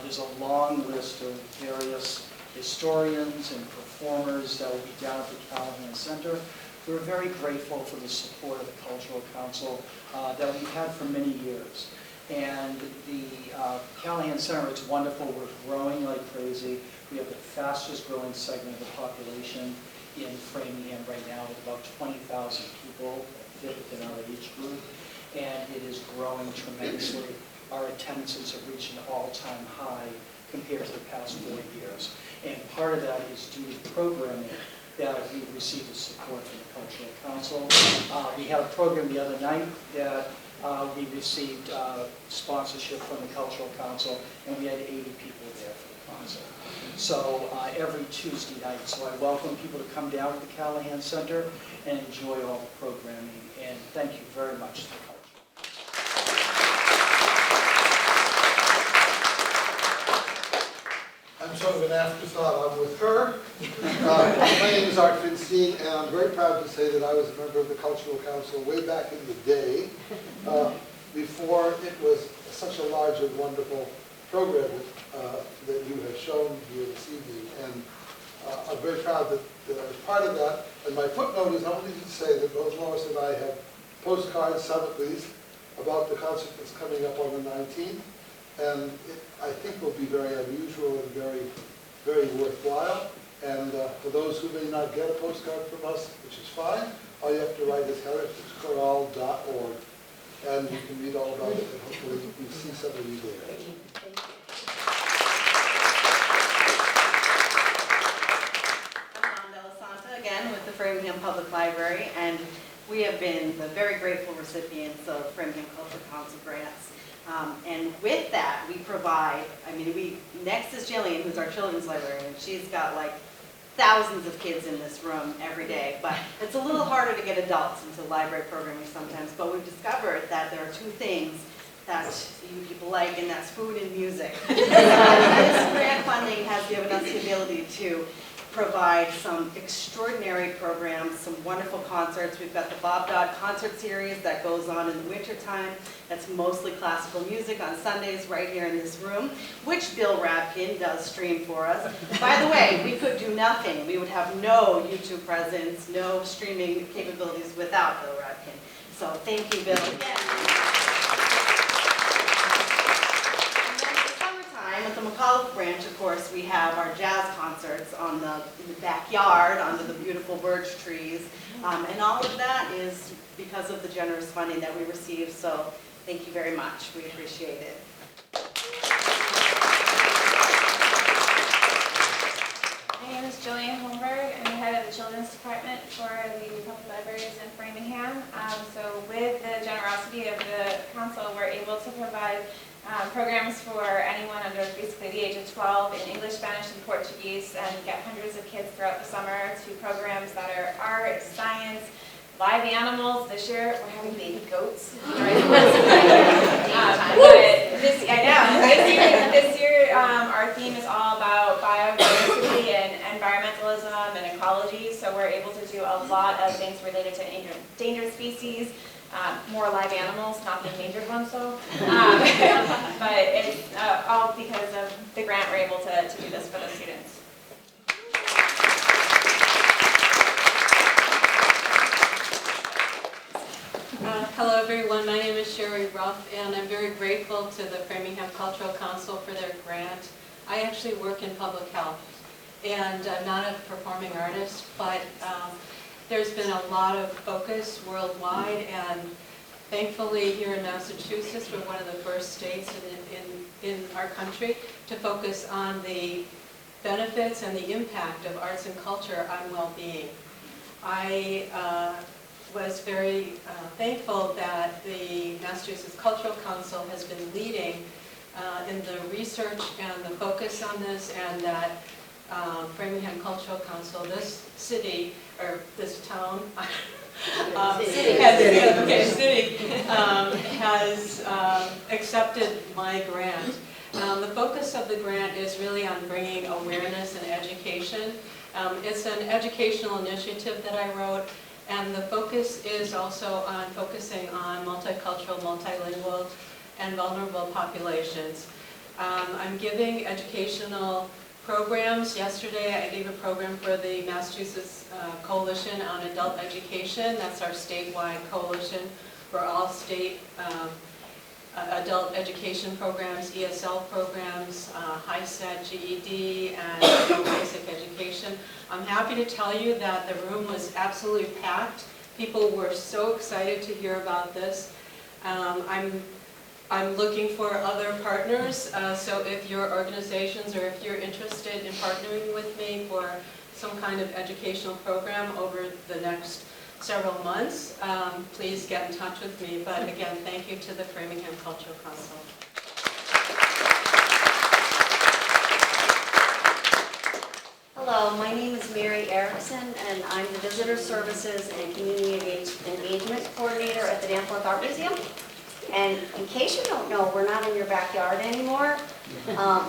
Speaker 19: There's a long list of various historians and performers that will be down at the Callahan Center. We're very grateful for the support of the Cultural Council that we've had for many years. And the Callahan Center, it's wonderful. We're growing like crazy. We have the fastest growing segment of the population in Framingham right now with about 20,000 people that fit within our age group. And it is growing tremendously. Our attendances have reached an all-time high compared to the past 4 years. And part of that is due to programming that we've received the support from the Cultural Council. We had a program the other night that we received sponsorship from the Cultural Council, and we had 80 people there for the concert. So every Tuesday night. So I welcome people to come down to the Callahan Center and enjoy all the programming. And thank you very much to the Cultural.
Speaker 20: I'm sort of an afterthought. I'm with her. My name is Art Finstein, and I'm very proud to say that I was a member of the Cultural Council way back in the day, before it was such a large and wonderful program that you have shown here this evening. And I'm very proud that I was part of that. And my footnote is only to say that both Lois and I have postcards, some at least, about the concert that's coming up on the 19th. And I think will be very unusual and very, very worthwhile. And for those who may not get a postcard from us, which is fine, all you have to write is heritagechoral.org. And you can read all about it, and hopefully we see some of you there.
Speaker 1: Again with the Framingham Public Library, and we have been the very grateful recipients of Framingham Cultural Council grants. And with that, we provide, next is Jillian, who's our children's librarian, and she's got like thousands of kids in this room every day, but it's a little harder to get adults into library programming sometimes, but we've discovered that there are 2 things that you people like, and that's food and music. This grant funding has given us the ability to provide some extraordinary programs, some wonderful concerts. We've got the Bob Dodd concert series that goes on in the wintertime. That's mostly classical music on Sundays right here in this room, which Bill Rabkin does stream for us. By the way, we could do nothing. We would have no YouTube presence, no streaming capabilities without Bill Rabkin. So thank you, Bill. At the McAuliffe branch, of course, we have our jazz concerts in the backyard under the beautiful birch trees. And all of that is because of the generous funding that we receive. So thank you very much. We appreciate it.
Speaker 21: My name is Jillian Holmberg. I'm the head of the Children's Department for the Public Libraries in Framingham. So with the generosity of the council, we're able to provide programs for anyone under basically the age of 12 in English, Spanish, and Portuguese, and get hundreds of kids throughout the summer to programs that are art, science, live animals. This year we're having baby goats. This year our theme is all about biodiversity and environmentalism and ecology, so we're able to do a lot of things related to endangered species. More live animals, not the endangered ones though. But it's all because of the grant we're able to do this for the students.
Speaker 22: Hello everyone, my name is Sherry Ruff, and I'm very grateful to the Framingham Cultural Council for their grant. I actually work in public health, and I'm not a performing artist, but there's been a lot of focus worldwide, and thankfully here in Massachusetts we're one of the first states in our country to focus on the benefits and the impact of arts and culture on well-being. I was very thankful that the Massachusetts Cultural Council has been leading in the research and the focus on this, and that Framingham Cultural Council, this city, or this town, has accepted my grant. The focus of the grant is really on bringing awareness and education It's an educational initiative that I wrote, and the focus is also on focusing on multicultural, multilingual, and vulnerable populations. I'm giving educational programs. Yesterday, I gave a program for the Massachusetts Coalition on Adult Education. That's our statewide coalition for all state adult education programs, ESL programs, high set, GED, and adult basic education. I'm happy to tell you that the room was absolutely packed. People were so excited to hear about this. I'm looking for other partners, so if your organizations or if you're interested in partnering with me for some kind of educational program over the next several months, please get in touch with me. But again, thank you to the Framingham Cultural Council.
Speaker 6: Hello, my name is Mary Erickson, and I'm the Visitor Services and Community Engagement Coordinator at the Danforth Art Museum. And in case you don't know, we're not in your backyard anymore.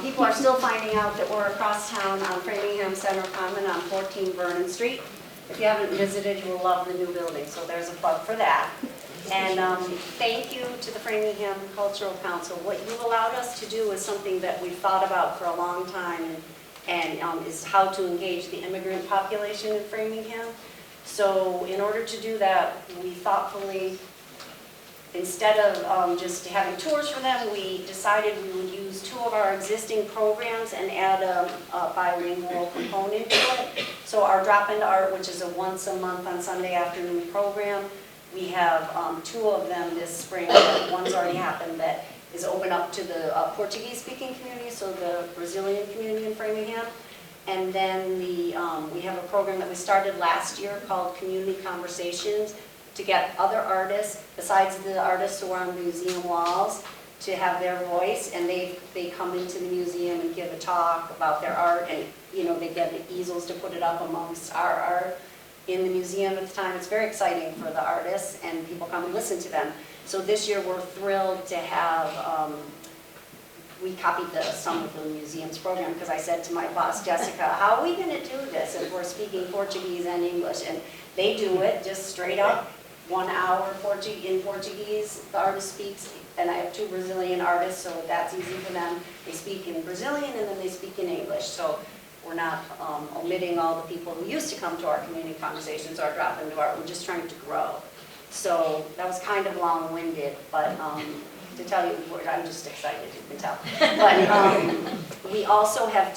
Speaker 6: People are still finding out that we're across town on Framingham Center Common on 14 Vernon Street. If you haven't visited, you will love the new building, so there's a plug for that. And thank you to the Framingham Cultural Council. What you've allowed us to do is something that we've thought about for a long time, and is how to engage the immigrant population in Framingham. So in order to do that, we thoughtfully, instead of just having tours for them, we decided we would use 2 of our existing programs and add a bilingual component to it. So our Drop Into Art, which is a once a month on Sunday afternoon program, we have 2 of them this spring. One's already happened that is open up to the Portuguese-speaking community, so the Brazilian community in Framingham. And then we have a program that we started last year called Community Conversations, to get other artists, besides the artists who are on the museum walls, to have their voice, and they come into the museum and give a talk about their art, and they get easels to put it up amongst our art in the museum at the time. It's very exciting for the artists, and people come and listen to them. So this year we're thrilled to have, we copied the Some of the Museums program, because I said to my boss, Jessica, how are we going to do this if we're speaking Portuguese and English? And they do it just straight up. 1 hour in Portuguese, the artist speaks, and I have 2 Brazilian artists, so that's easy for them. They speak in Brazilian and then they speak in English. So we're not omitting all the people who used to come to our community conversations or Drop Into Art. We're just trying to grow. So that was kind of long-winded, but to tell you, I'm just excited, you can tell. But we also have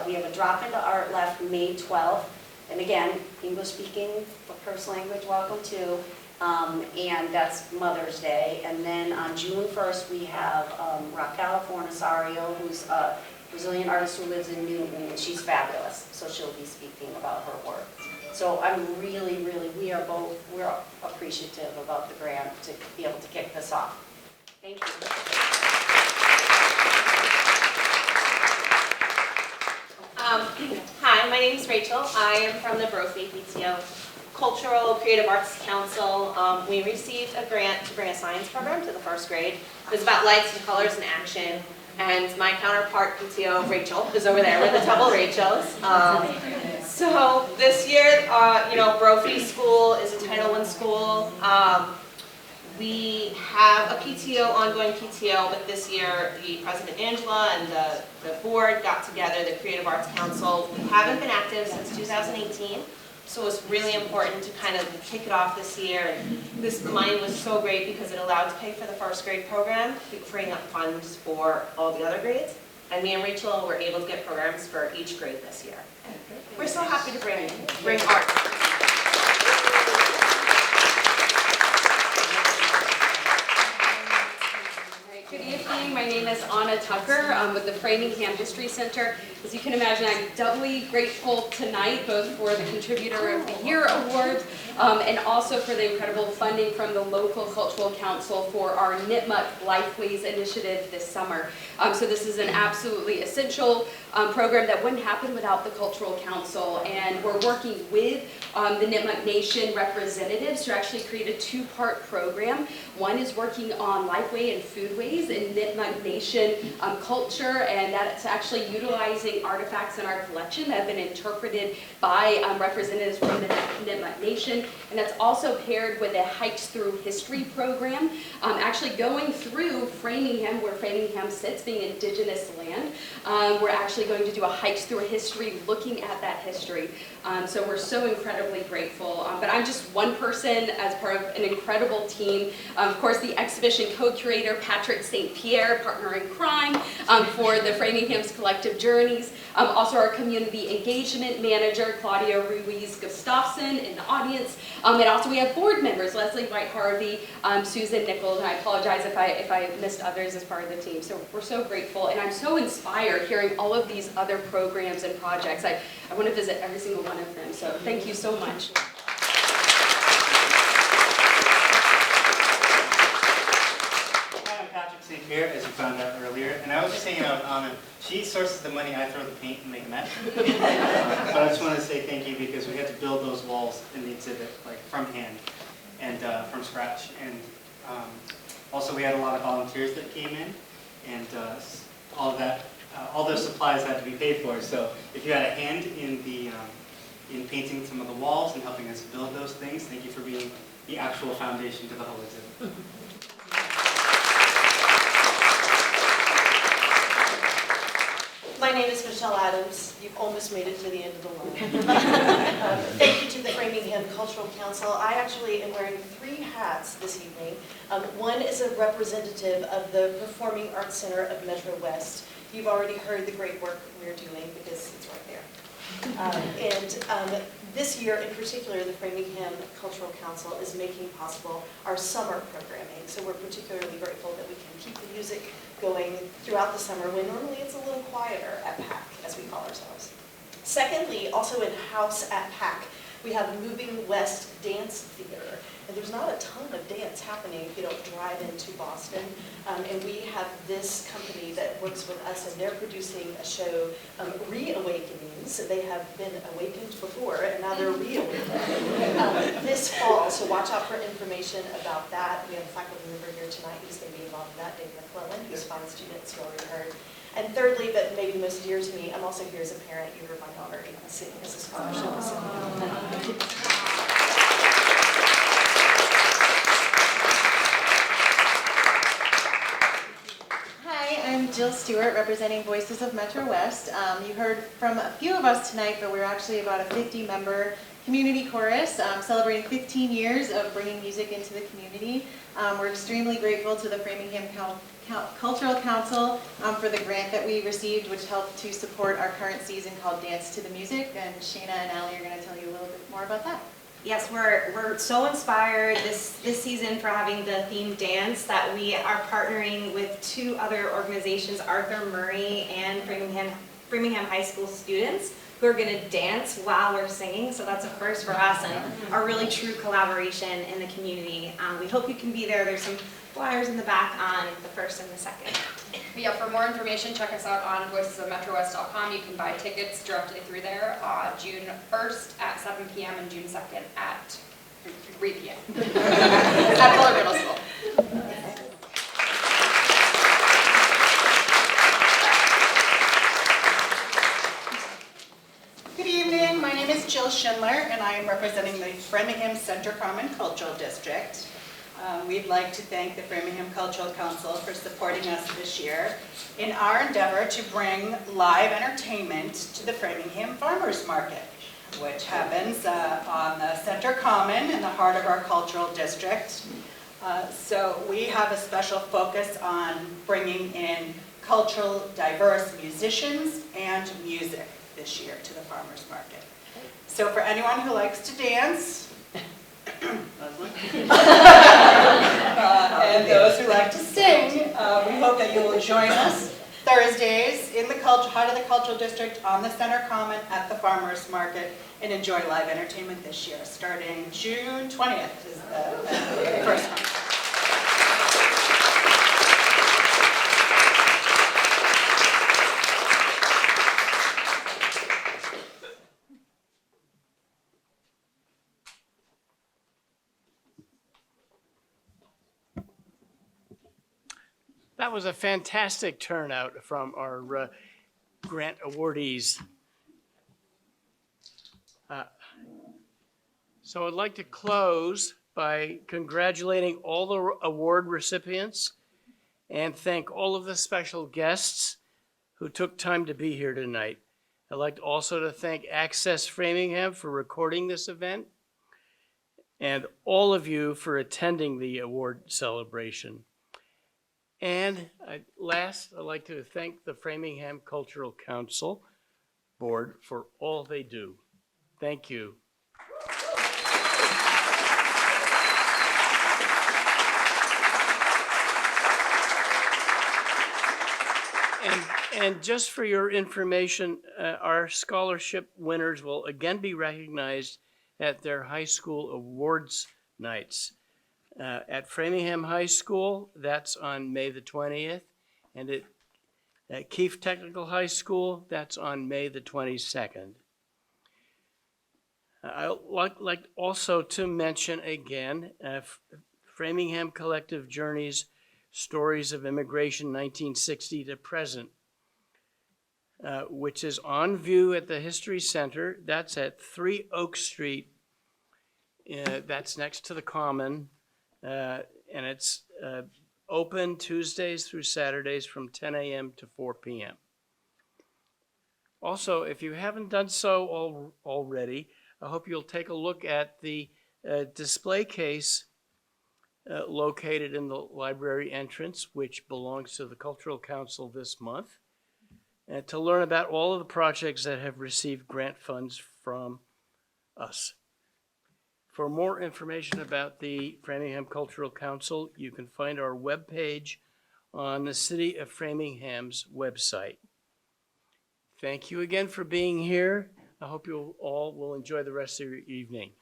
Speaker 6: we have a Drop Into Art left May 12th. And again, English-speaking, first language, welcome to. And that's Mother's Day. And then on June 1st, we have Raquel Fornasario, who's a Brazilian artist who lives in Newton, and she's fabulous. So she'll be speaking about her work. So I'm really, we're appreciative about the grant to be able to kick this off. Thank you.
Speaker 17: Hi, my name is Rachel. I am from the Brophy PTO Cultural Creative Arts Council. We received a grant to bring a science program to the 1st grade. It was about lights and colors and action. And my counterpart PTO, Rachel, is over there with the double Rachels. So this year, Brophy School is a Title I school. We have a PTO, ongoing PTO, but this year the President Angela and the board got together, the Creative Arts Council. We haven't been active since 2018, so it's really important to kind of kick it off this year. And this money was so great because it allowed to pay for the 1st grade program, freeing up funds for all the other grades. And me and Rachel were able to get programs for each grade this year. We're so happy to bring art.
Speaker 3: Good evening, my name is Anna Tucker. I'm with the Framingham History Center. As you can imagine, I'm doubly grateful tonight, both for the Contributor of the Year Award and also for the incredible funding from the local cultural council for our Nipmuc Lifeways initiative this summer. So this is an absolutely essential program that wouldn't happen without the cultural council, and we're working with the Nipmuc Nation representatives to actually create a 2-part program. One is working on lifeway and foodways in Nipmuc Nation culture, and that's actually utilizing amazing artifacts in our collection that have been interpreted by representatives from the Nipmuc Nation. And that's also paired with a Hikes Through History program, actually going through Framingham, where Framingham sits, being indigenous land. We're actually going to do a Hikes Through History looking at that history. So we're so incredibly grateful. But I'm just one person as part of an incredible team. Of course, the exhibition co-curator, Patrick St. Pierre, partner in crime for the Framingham's Collective Journeys. Also our community engagement manager, Claudia Ruiz Gustafson, in the audience. And also we have board members, Leslie White-Harvey, Susan Nichols, and I apologize if I missed others as part of the team. So we're so grateful, and I'm so inspired hearing all of these other programs and projects. I want to visit every single one of them, so thank you so much.
Speaker 5: Here, as you found out earlier, and I was just hanging out with Anna. She sources the money, I throw the paint and make a mess. But I just want to say thank you because we had to build those walls in the exhibit, like from hand and from scratch. And also we had a lot of volunteers that came in, and all of that, all those supplies had to be paid for. So if you had a hand in the in painting some of the walls and helping us build those things, thank you for being the actual foundation to the whole exhibit.
Speaker 7: My name is Michelle Adams. You've almost made it to the end of the line. Thank you to the Framingham Cultural Council. I actually am wearing 3 hats this evening. One is a representative of the Performing Arts Center of Metro West. You've already heard the great work we're doing because it's right there. This year in particular, the Framingham Cultural Council is making possible our summer programming. So we're particularly grateful that we can keep the music going throughout the summer when normally it's a little quieter at PAC, as we call ourselves. Secondly, also in house at PAC, we have Moving West Dance Theater. And there's not a ton of dance happening if you don't drive into Boston. And we have this company that works with us, and they're producing a show, Reawakenings. They have been awakened before, and now they're reawakened this fall. So watch out for information about that. We have a faculty member here tonight who's going to be involved in that, Dave McClellan, who's fine students you already heard. And thirdly, but maybe most dear to me, I'm also here as a parent. You heard my daughter sing as a scholarship recipient.
Speaker 15: I'm Jill Stewart, representing Voices of Metro West. You heard from a few of us tonight, but we're actually about a 50-member community chorus celebrating 15 years of bringing music into the community. We're extremely grateful to the Framingham Cultural Council for the grant that we received, which helped to support our current season called Dance to the Music. And Shayna and Allie are going to tell you a little bit more about that.
Speaker 23: Yes, we're so inspired this season for having the theme dance that we are partnering with 2 other organizations, Arthur Murray and Framingham High School students, who are going to dance while we're singing. So that's a first for us and a really true collaboration in the community. We hope you can be there. There's some flyers in the back on the 1st and the 2nd.
Speaker 3: But yeah, for more information, check us out on voicesofmetrowest.com. You can buy tickets directly through there June 1st at 7 p.m. and June 2nd at 3 p.m. at Fuller Middle School.
Speaker 24: Good evening. My name is Jill Schindler, and I am representing the Framingham Center Common Cultural District. We'd like to thank the Framingham Cultural Council for supporting us this year in our endeavor to bring live entertainment to the Framingham Farmers Market, which happens on the Center Common in the heart of our cultural district. So we have a special focus on bringing in cultural diverse musicians and music this year to the Farmers Market. So for anyone who likes to dance, and those who like to sing, we hope that you will join us Thursdays in the heart of the Cultural District on the Center Common at the Farmers Market and enjoy live entertainment this year, starting June 20th is the first one.
Speaker 2: That was a fantastic turnout from our grant awardees. So I'd like to close by congratulating all the award recipients and thank all of the special guests who took time to be here tonight. I'd like also to thank Access Framingham for recording this event and all of you for attending the award celebration. And last, I'd like to thank the Framingham Cultural Council Board for all they do. Thank you. And just for your information, our scholarship winners will again be recognized at their high school awards nights. At Framingham High School, that's on May the 20th, and at Keefe Technical High School, that's on May the 22nd. I'd like also to mention again, Framingham Collective Journeys, Stories of Immigration 1960 to Present, which is on view at the History Center. That's at 3 Oak Street. That's next to the Common. And it's open Tuesdays through Saturdays from 10 a.m. to 4 p.m. Also, if you haven't done so already, I hope you'll take a look at the display case located in the library entrance, which belongs to the Cultural Council this month, and to learn about all of the projects that have received grant funds from us. For more information about the Framingham Cultural Council, you can find our webpage on the City of Framingham's website. Thank you again for being here. I hope you all will enjoy the rest of your evening.